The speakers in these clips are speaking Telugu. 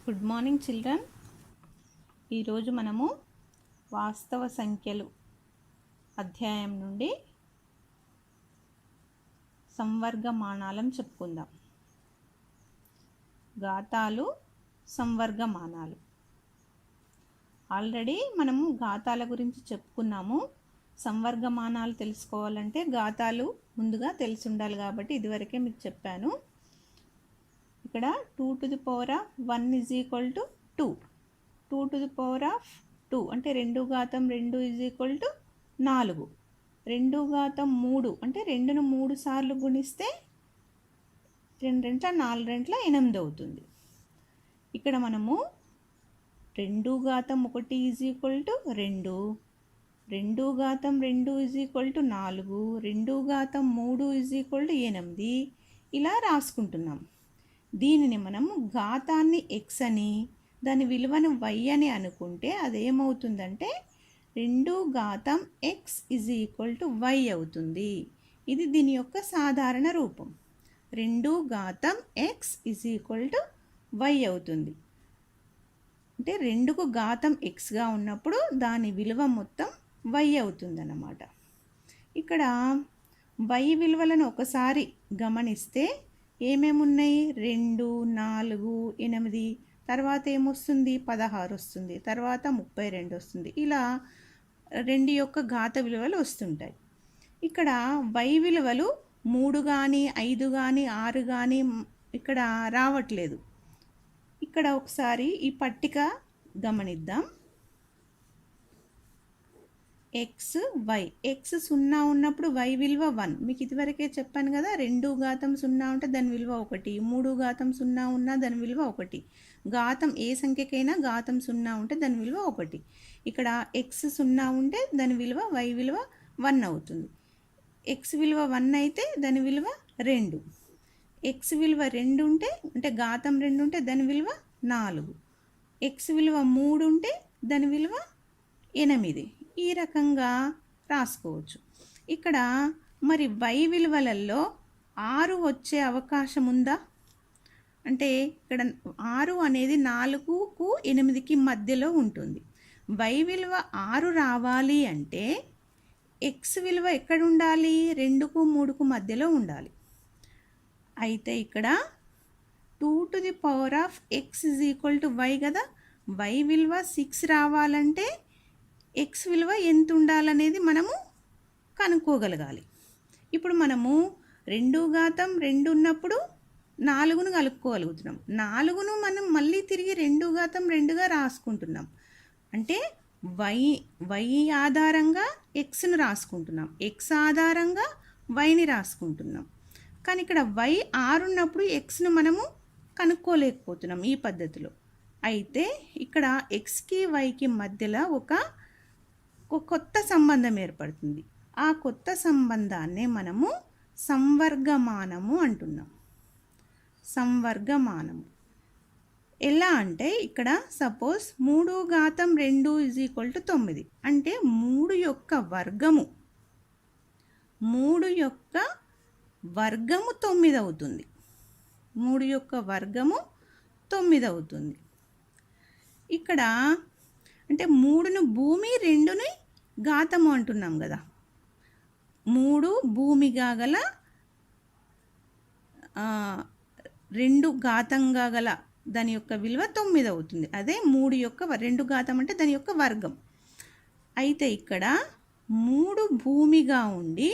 Good morning children. ఈరోజు మనము వాస్తవ సంఖ్యలు అధ్యాయం నుండి సంవర్గమానాలను చెప్పుకుందాం. ఘాతాలు, సంవర్గమానాలు. ఆల్రెడీ మనము ఘాతాల గురించి చెప్పుకున్నాము. సంవర్గమానాలు తెలుసుకోవాలంటే ఘాతాలు ముందుగా తెలిసి ఉండాలి కాబట్టి ఇదివరకే మీకు చెప్పాను. ఇక్కడ 2 to the power of 1 is equal to 2. 2 to the power of 2 అంటే 2 ఘాతం 2 is equal to 4. 2 ఘాతం 3 అంటే 2ను 3 సార్లు గుణిస్తే 2 రెంట్ల 4 రెంట్ల 8 అవుతుంది. ఇక్కడ మనము 2 ఘాతం 1 is equal to 2, 2 ఘాతం 2 is equal to 4, 2 ఘాతం 3 is equal to 8 ఇలా రాసుకుంటున్నాం. దీనిని మనము ఘాతాన్ని x అని దాని విలువను y అని అనుకుంటే అదేమవుతుందంటే 2 ఘాతం x is equal to y అవుతుంది. ఇది దీని యొక్క సాధారణ రూపం. 2 ఘాతం x is equal to y అవుతుంది. అంటే 2కు ఘాతం xగా ఉన్నప్పుడు దాని విలువ మొత్తం y అవుతుందన్నమాట. ఇక్కడ y విలువలను ఒకసారి గమనిస్తే ఏమేమున్నాయి? 2, 4, 8, తర్వాత ఏమొస్తుంది? 16 వస్తుంది, తర్వాత 32 వస్తుంది. ఇలా 2 యొక్క ఘాత విలువలు వస్తుంటాయి. ఇక్కడ y విలువలు 3 కానీ 5 కానీ 6 కానీ ఇక్కడ రావట్లేదు. ఇక్కడ ఒకసారి ఈ పట్టిక గమనిద్దాం. x, y. x 0 ఉన్నప్పుడు y విలువ 1. మీకు ఇదివరకే చెప్పాను కదా, 2 ఘాతం 0 ఉంటే దాని విలువ 1, 3 ఘాతం 0 ఉన్నా దాని విలువ 1. ఘాతం ఏ సంఖ్యకైనా ఘాతం 0 ఉంటే దాని విలువ 1. ఇక్కడ x 0 ఉంటే దాని విలువ y విలువ 1 అవుతుంది. x విలువ 1 అయితే దాని విలువ 2. x విలువ 2 ఉంటే అంటే ఘాతం 2 ఉంటే దాని విలువ 4. x విలువ 3 ఉంటే దాని విలువ 8. ఈ రకంగా రాసుకోవచ్చు. ఇక్కడ మరి y విలువలలో 6 వచ్చే అవకాశం ఉందా అంటే ఇక్కడ 6 అనేది 4కు 8కి మధ్యలో ఉంటుంది. y విలువ 6 రావాలి అంటే x విలువ ఎక్కడ ఉండాలి? 2కు 3కు మధ్యలో ఉండాలి. అయితే ఇక్కడ 2 to the power of x is equal to y కదా. y విలువ 6 రావాలంటే x విలువ ఎంత ఉండాలనేది మనము కనుక్కోగలగాలి. ఇప్పుడు మనము 2 ఘాతం 2 ఉన్నప్పుడు 4ను కలుపుకోగలుగుతున్నాం. 4ను మనం మళ్ళీ తిరిగి 2 ఘాతం 2గా రాసుకుంటున్నాం. అంటే y ఆధారంగా xను రాసుకుంటున్నాం, x ఆధారంగా yని రాసుకుంటున్నాం. కానీ ఇక్కడ y 6 ఉన్నప్పుడు xను మనము కనుక్కోలేకపోతున్నాం ఈ పద్ధతిలో. అయితే ఇక్కడ xకి yకి మధ్యలో ఒక కొత్త సంబంధం ఏర్పడుతుంది. ఆ కొత్త సంబంధాన్నే మనము సంవర్గమానము అంటున్నాం. సంవర్గమానము ఎలా అంటే ఇక్కడ సపోజ్ 3 ఘాతం 2 is equal to 9 అంటే 3 యొక్క వర్గము 9 అవుతుంది. 3 యొక్క వర్గము 9 అవుతుంది. ఇక్కడ అంటే 3ను భూమి 2ని ఘాతము అంటున్నాం కదా. 3 భూమిగా గల 2 ఘాతంగా గల దాని యొక్క విలువ 9 అవుతుంది. అదే 3 యొక్క 2 ఘాతం అంటే దాని యొక్క వర్గం. అయితే ఇక్కడ 3 భూమిగా ఉండి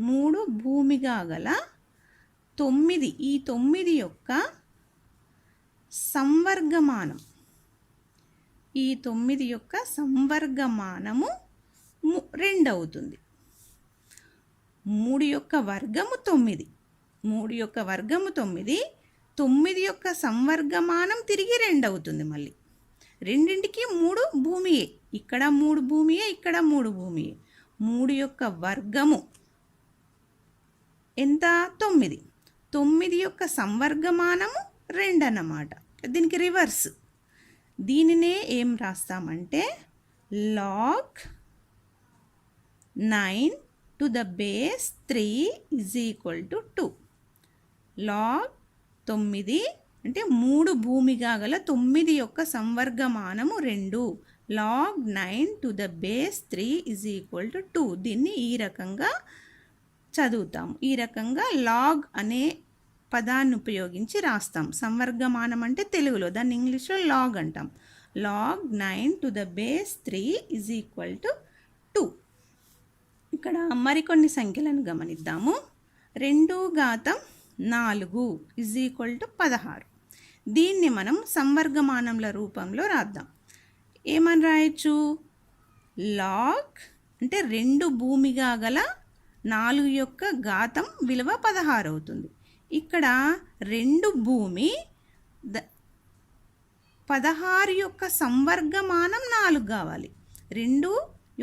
3 భూమిగా గల 9, ఈ 9 యొక్క సంవర్గమానం, ఈ 9 యొక్క సంవర్గమానము 2 అవుతుంది. 3 యొక్క వర్గము 9, 3 యొక్క వర్గము 9, 9 యొక్క సంవర్గమానం తిరిగి 2 అవుతుంది. మళ్ళీ రెండింటికి 3 భూమియే, ఇక్కడ 3 భూమియే, ఇక్కడ 3 భూమియే. 3 యొక్క వర్గము ఎంత? 9. 9 యొక్క సంవర్గమానము 2 అన్నమాట. దీనికి రివర్స్. దీనినే ఏం రాస్తామంటే log 9 to the base 3 is equal to 2. log 9 అంటే 3 భూమిగా గల 9 యొక్క సంవర్గమానము 2. Log 9 to the base 3 is equal to 2. దీన్ని ఈ రకంగా చదువుతాం. ఈ రకంగా లాగ్ అనే పదాన్ని ఉపయోగించి రాస్తాం. సంవర్గమానం అంటే తెలుగులో, దాన్ని ఇంగ్లీష్లో లాగ్ అంటాం. Log 9 to the base 3 is equal to 2. ఇక్కడ మరికొన్ని సంఖ్యలను గమనిద్దాము. 2 ఘాతం 4 ఈజ్ ఈక్వల్ టు 16. దీన్ని మనం సంవర్గమానంల రూపంలో రాద్దాం. ఏమని రాయొచ్చు? లాగ్ అంటే 2 భూమిగా గల 4 యొక్క ఘాతం విలువ 16 అవుతుంది. ఇక్కడ 2 భూమి 16 యొక్క సంవర్గమానం 4 కావాలి. 2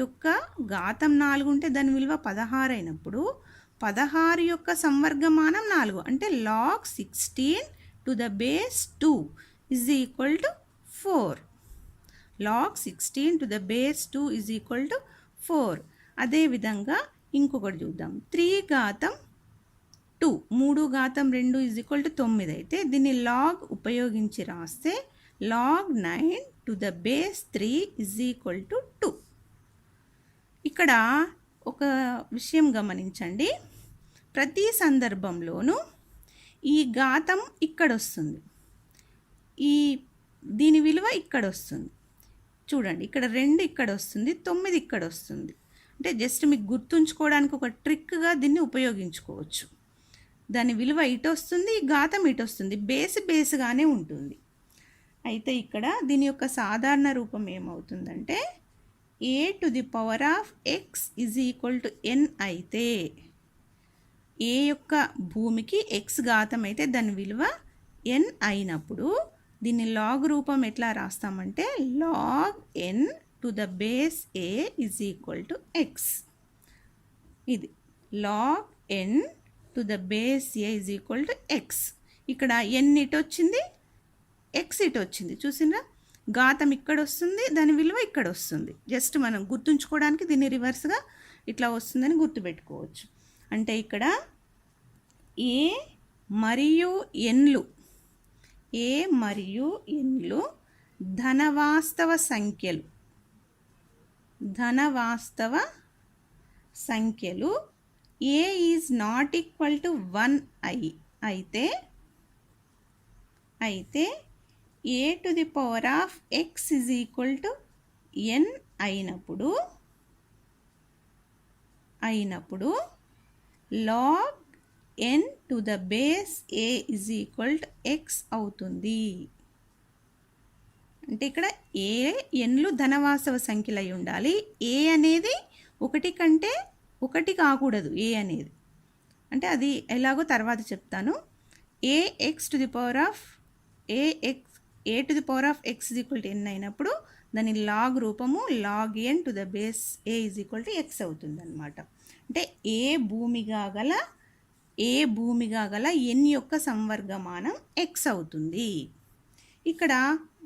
యొక్క ఘాతం 4 ఉంటే దాని విలువ 16 అయినప్పుడు 16 యొక్క సంవర్గమానం 4 అంటే log 16 to the base 2 is equal to 4. Log 16 to the base 2 is equal to 4. అదేవిధంగా ఇంకొకటి చూద్దాం. 3 ఘాతం 2, 3 ఘాతం 2 ఈజ్ ఈక్వల్ టు 9 అయితే దీన్ని లాగ్ ఉపయోగించి రాస్తే log 9 to the base 3 is equal to 2. ఇక్కడ ఒక విషయం గమనించండి. ప్రతి సందర్భంలోనూ ఈ ఘాతం ఇక్కడ వస్తుంది, దీని విలువ ఇక్కడ వస్తుంది. చూడండి, ఇక్కడ 2 ఇక్కడ వస్తుంది, 9 ఇక్కడ వస్తుంది. అంటే జస్ట్ మీకు గుర్తుంచుకోవడానికి ఒక ట్రిక్గా దీన్ని ఉపయోగించుకోవచ్చు. దాని విలువ ఇటు వస్తుంది, ఈ ఘాతం ఇటు వస్తుంది, బేస్గానే ఉంటుంది. అయితే ఇక్కడ దీని యొక్క సాధారణ రూపం ఏమవుతుందంటే a to the power of x is equal to n అయితే a యొక్క భూమికి x ఘాతం అయితే దాని విలువ n అయినప్పుడు దీన్ని లాగ్ రూపం ఎట్లా రాస్తామంటే log n to the base a is equal to x. ఇది log n to the base a is equal to x. ఇక్కడ n ఇటు వచ్చింది, x ఇటు వచ్చింది. చూసినా, ఘాతం ఇక్కడ వస్తుంది, దాని విలువ ఇక్కడ వస్తుంది. జస్ట్ మనం గుర్తుంచుకోవడానికి దీన్ని రివర్స్గా ఇట్లా వస్తుందని గుర్తుపెట్టుకోవచ్చు. అంటే ఇక్కడ a మరియు nలు ధనవాస్తవ సంఖ్యలు a is not equal to 1 అయితే a to the power of x is equal to n అయినప్పుడు log n to the base a is equal to x అవుతుంది. అంటే ఇక్కడ nలు ధనవాస్తవ సంఖ్యలు అయి ఉండాలి. a అనేది 1 కంటే 1 కాకూడదు. a అనేది అంటే అది ఎలాగో తర్వాత చెప్తాను. a to the power of x is equal to n అయినప్పుడు దాని లాగ్ రూపము log n to the base a is equal to x అవుతుంది అన్నమాట. అంటే ఏ భూమిగా గల n యొక్క సంవర్గమానం x అవుతుంది. ఇక్కడ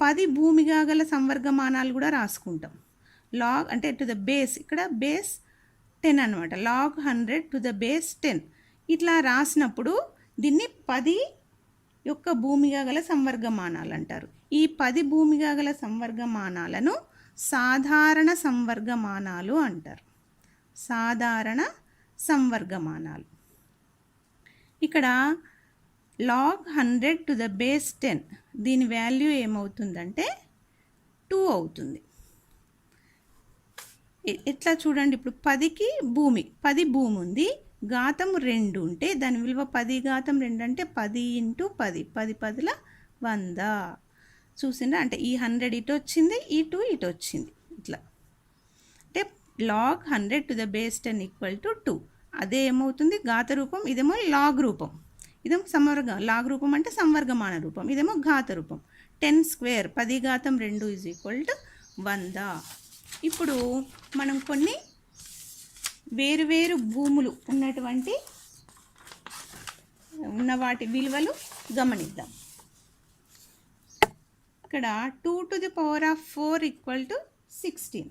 10 భూమిగా గల సంవర్గమానాలు కూడా రాసుకుంటాం. లాగ్ అంటే టు ద బేస్, ఇక్కడ బేస్ 10 అనమాట. లాగ్ 100 టు ద బేస్ 10 ఇట్లా రాసినప్పుడు దీన్ని 10 యొక్క భూమిగా గల సంవర్గమానాలు అంటారు. ఈ 10 భూమిగా గల సంవర్గమానాలను సాధారణ సంవర్గమానాలు అంటారు. సాధారణ సంవర్గమానాలు. ఇక్కడ లాగ్ 100 టు ద బేస్ 10 దీని వాల్యూ ఏమవుతుందంటే 2 అవుతుంది. ఎట్లా చూడండి, ఇప్పుడు 10కి 10 భూమి ఉంది, ఘాతం 2 ఉంటే దాని విలువ 10 ఘాతం 2 అంటే 10 ఇంటూ 10, 10 10ల 100. చూసిండ్రా, అంటే ఈ 100 ఇటు వచ్చింది, ఈ 2 ఇటు వచ్చింది. ఇట్లా అంటే log 100 to the base 10 equal to 2. అదే ఏమవుతుంది ఘాత రూపం, ఇదేమో లాగ్ రూపం. ఇదేమో లాగ్ రూపం అంటే సంవర్గమాన రూపం, ఇదేమో ఘాత రూపం. 10 స్క్వేర్ 10 ఘాతం 2 ఈజ్ ఈక్వల్ టు 100. ఇప్పుడు మనం కొన్ని వేరువేరు భూములు ఉన్న వాటి విలువలు గమనిద్దాం. ఇక్కడ 2 to the power of 4 equal to 16.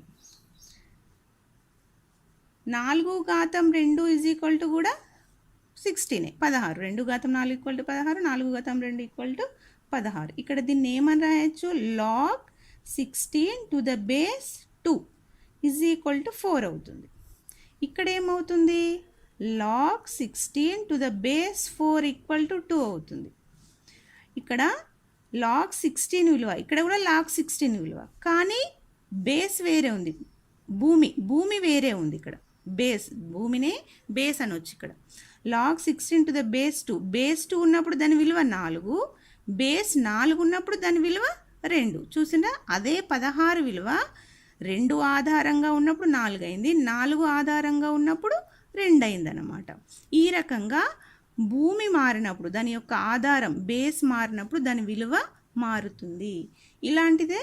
4 ఘాతం 2 is equal to కూడా 16, 16. 2 ఘాతం 4 ఈక్వల్ టు 16, 4 ఘాతం 2 ఈక్వల్ టు 16. ఇక్కడ దీన్ని ఏమని రాయొచ్చు, log 16 to the base 2 is equal to 4 అవుతుంది. ఇక్కడ ఏమవుతుంది, log 16 to the base 4 equal to 2 అవుతుంది. ఇక్కడ log 16 విలువ, ఇక్కడ కూడా log 16 విలువ, కానీ బేస్ వేరే ఉంది, భూమి వేరే ఉంది. ఇక్కడ భూమినే బేస్ అనొచ్చు. ఇక్కడ log 16 to the base 2, base 2 ఉన్నప్పుడు దాని విలువ 4, బేస్ 4 ఉన్నప్పుడు దాని విలువ 2. చూసిందా, అదే 16 విలువ 2 ఆధారంగా ఉన్నప్పుడు 4 అయింది, 4 ఆధారంగా ఉన్నప్పుడు 2 అయిందన్నమాట. ఈ రకంగా భూమి మారినప్పుడు దాని యొక్క ఆధారం బేస్ మారినప్పుడు దాని విలువ మారుతుంది. ఇలాంటిదే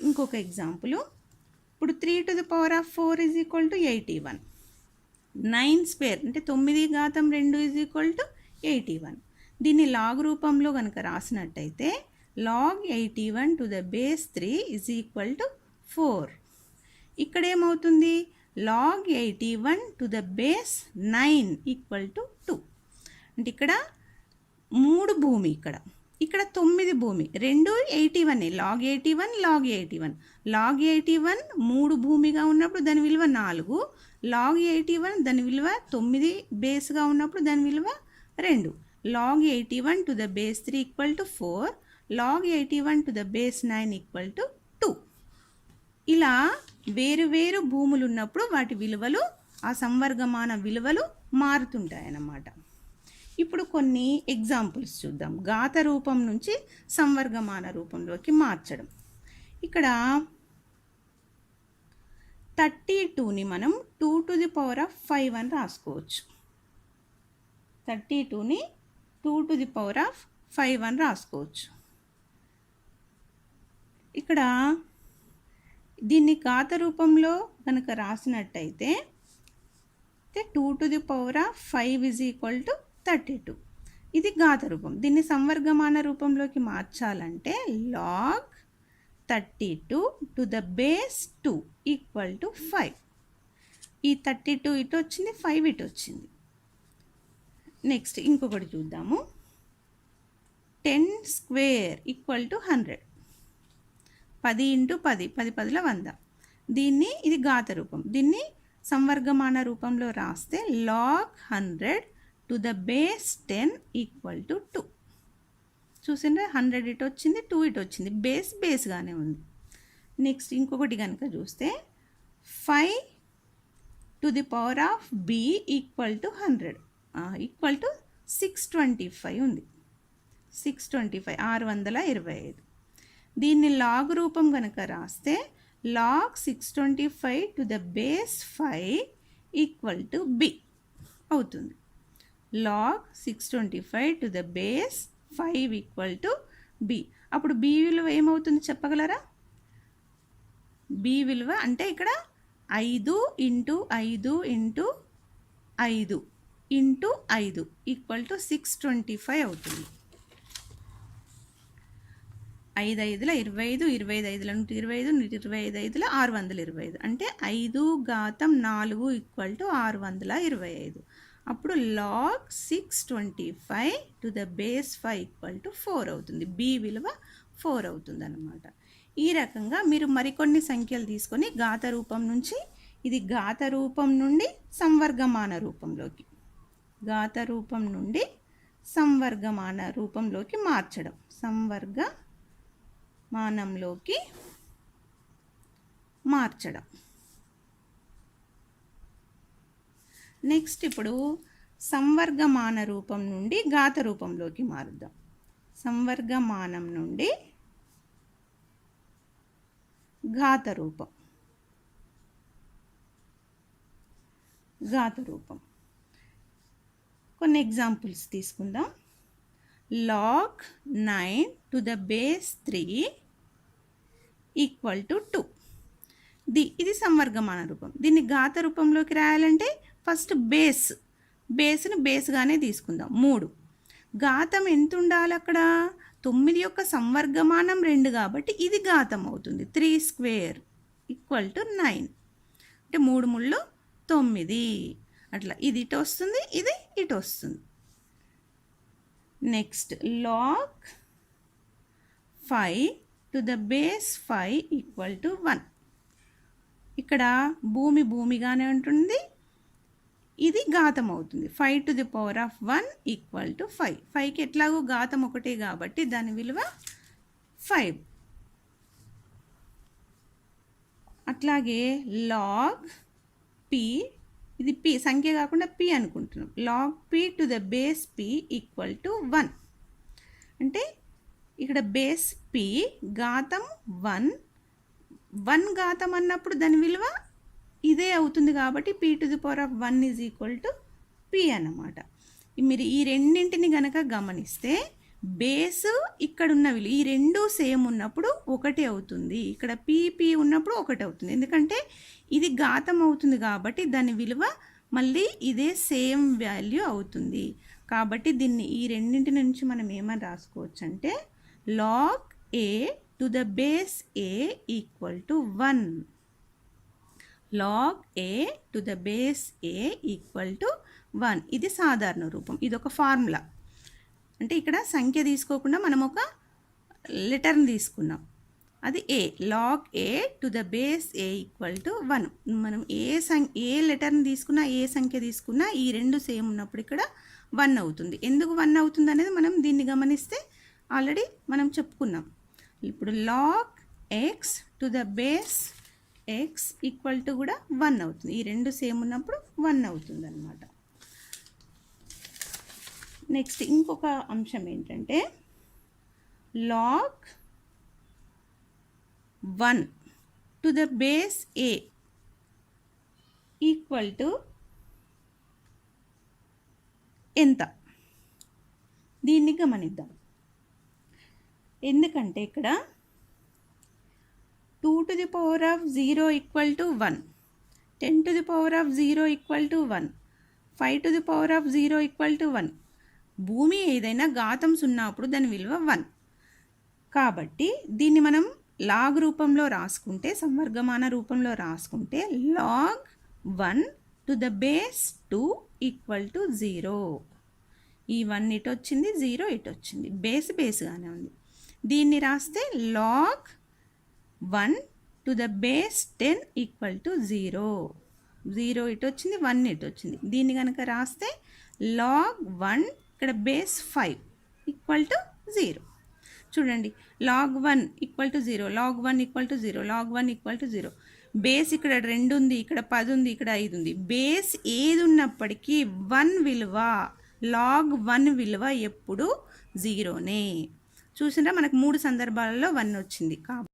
ఇంకొక ఎగ్జాంపుల్. ఇప్పుడు 3 to the power of 4 is equal to 81. 9 square అంటే 9 ఘాతం 2 ఈజ్ ఈక్వల్ టు 81. దీన్ని లాగ్ రూపంలో కనుక రాసినట్టయితే log 81 to the base 3 is equal to 4. ఇక్కడ ఏమవుతుంది, log 81 to the base 9 equal to 2. అంటే ఇక్కడ 3 భూమి, ఇక్కడ 9 భూమి, 2 81, log 81 log 81. log 81 3 భూమిగా ఉన్నప్పుడు దాని విలువ 4, log 81 దాని విలువ 9 బేస్గా ఉన్నప్పుడు దాని విలువ 2. log 81 to the base 3 equal to 4, log 81 to the base 9 equal to 2. ఇలా వేరు భూములు ఉన్నప్పుడు వాటి విలువలు, ఆ సంవర్గమాన విలువలు మారుతుంటాయన్నమాట. ఇప్పుడు కొన్ని ఎగ్జాంపుల్స్ చూద్దాం, ఘాత రూపం నుంచి సంవర్గమాన రూపంలోకి మార్చడం. ఇక్కడ 32ని మనం 2 to the power of 5 అని రాసుకోవచ్చు. 32ని 2 to the power of 5 అని రాసుకోవచ్చు. ఇక్కడ దీన్ని ఘాత రూపంలో కనుక రాసినట్టయితే 2 to the power of 5 is equal to 32. ఇది ఘాత రూపం. దీన్ని సంవర్గమాన రూపంలోకి మార్చాలంటే log 32 to the base 2 equal to 5. ఈ 32 ఇటు వచ్చింది, 5 ఇటు వచ్చింది. నెక్స్ట్ ఇంకొకటి చూద్దాము. 10 స్క్వేర్ ఈక్వల్ టు 100. 10 × 10, 10 10ల 100. ఇది ఘాత రూపం. దీన్ని సంవర్గమాన రూపంలో రాస్తే log 100 to the base 10 equal to 2. చూసిండ్రా, 100 ఇటు వచ్చింది, 2 ఇటు వచ్చింది, బేస్గానే ఉంది. నెక్స్ట్ ఇంకొకటి కనుక చూస్తే 5 to the power of b equal to 100 equal to 625 ఉంది. 625 625. దీన్ని లాగ్ రూపం కనుక రాస్తే log 625 to the base 5 equal to b అవుతుంది. log 625 to the base 5 equal to b. అప్పుడు b విలువ ఏమవుతుంది చెప్పగలరా? b విలువ అంటే ఇక్కడ 5 × 5 × 5 × 5 ఈక్వల్ టు 625 అవుతుంది. 5 5ల 25, 25 5ల 125, 125 5ల 625. అంటే 5 ఘాతం 4 ఈక్వల్ టు 625. అప్పుడు log 625 to the base 5 equal to 4 అవుతుంది. b విలువ 4 అవుతుంది అన్నమాట. ఈ రకంగా మీరు మరికొన్ని సంఖ్యలు తీసుకొని ఘాత రూపం నుంచి, ఇది ఘాత రూపం నుండి సంవర్గమాన రూపంలోకి, ఘాత రూపం నుండి సంవర్గమాన రూపంలోకి మార్చడం, సంవర్గమానంలోకి మార్చడం. నెక్స్ట్ ఇప్పుడు సంవర్గమాన రూపం నుండి ఘాత రూపంలోకి మారుద్దాం. సంవర్గమానం నుండి ఘాత రూపం. కొన్ని ఎగ్జాంపుల్స్ తీసుకుందాం. log 9 to the base 3 equal to 2. ఇది సంవర్గమాన రూపం. దీన్ని ఘాత రూపంలోకి రాయాలంటే ఫస్ట్ బేస్ని బేస్గానే తీసుకుందాం. 3. ఘాతం ఎంత ఉండాలి అక్కడ? 9 యొక్క సంవర్గమానం 2 కాబట్టి ఇది ఘాతం అవుతుంది. 3 స్క్వేర్ ఈక్వల్ టు 9. అంటే 3 ముళ్ళు 9. అట్లా ఇది ఇటు వస్తుంది, ఇది ఇటు వస్తుంది. Next log 5 to the base 5 equal to 1. ఇక్కడ భూమిగానే ఉంటుంది, ఇది ఘాతం అవుతుంది. 5 to the power of 1 equal to 5. 5కి ఎట్లాగో ఘాతం ఒకటే కాబట్టి దాని విలువ 5. అట్లాగే లాగ్ పి, ఇది పి సంఖ్య కాకుండా పి అనుకుంటున్నాం. Log P to the base P equal to 1. అంటే ఇక్కడ బేస్ పి ఘాతం 1 ఘాతం అన్నప్పుడు దాని విలువ ఇదే అవుతుంది కాబట్టి P to the power of 1 is equal to P అన్నమాట. మీరు ఈ రెండింటిని గనక గమనిస్తే బేసు ఇక్కడున్న విలువ ఈ రెండు సేమ్ ఉన్నప్పుడు ఒకటి అవుతుంది, ఇక్కడ పి ఉన్నప్పుడు ఒకటి అవుతుంది. ఎందుకంటే ఇది ఘాతం అవుతుంది కాబట్టి దాని విలువ మళ్ళీ ఇదే సేమ్ వాల్యూ అవుతుంది. కాబట్టి దీన్ని ఈ రెండింటి నుంచి మనం ఏమని రాసుకోవచ్చు అంటే log A to the base A equal to 1. Log A to the base A equal to 1. ఇది సాధారణ రూపం, ఇది ఒక ఫార్ములా. అంటే ఇక్కడ సంఖ్య తీసుకోకుండా మనం ఒక లెటర్ని తీసుకున్నాం, అది A. Log A to the base A equal to 1. మనం ఏ లెటర్ని తీసుకున్నా, ఏ సంఖ్య తీసుకున్నా ఈ రెండు సేమ్ ఉన్నప్పుడు ఇక్కడ 1 అవుతుంది. ఎందుకు 1 అవుతుంది అనేది మనం దీన్ని గమనిస్తే ఆల్రెడీ మనం చెప్పుకున్నాం. ఇప్పుడు log X to the base X equal to కూడా 1 అవుతుంది. ఈ రెండు సేమ్ ఉన్నప్పుడు 1 అవుతుంది అన్నమాట. నెక్స్ట్ ఇంకొక అంశం ఏంటంటే log 1 to the base A equal to ఎంత, దీన్ని గమనిద్దాం. ఎందుకంటే ఇక్కడ 2 to the power of 0 equal to 1, 10 to the power of 0 equal to 1, 5 to the power of 0 equal to 1. భూమి ఏదైనా ఘాతం 0 అప్పుడు దాని విలువ 1. కాబట్టి దీన్ని మనం లాగ్ రూపంలో రాసుకుంటే, సంవర్గమాన రూపంలో రాసుకుంటే log 1 to the base 2 equal to 0. ఈ 1 ఇటు వచ్చింది, 0 ఇటు వచ్చింది, బేస్గానే ఉంది. దీన్ని రాస్తే log 1 to the base 10 equal to 0. 0 ఇటు వచ్చింది, 1 ఇటు వచ్చింది. దీన్ని కనుక రాస్తే లాగ్ 1 ఇక్కడ బేస్ 5 ఈక్వల్ టు 0. చూడండి, log 1 equal to 0, log 1 equal to 0, log 1 equal to 0. Base ఇక్కడ 2 ఉంది, ఇక్కడ 10 ఉంది, ఇక్కడ 5 ఉంది. బేస్ ఏది ఉన్నప్పటికీ 1 విలువ, లాగ్ 1 విలువ ఎప్పుడు 0నే. చూసినా మనకు 3 సందర్భాలలో 1 వచ్చింది.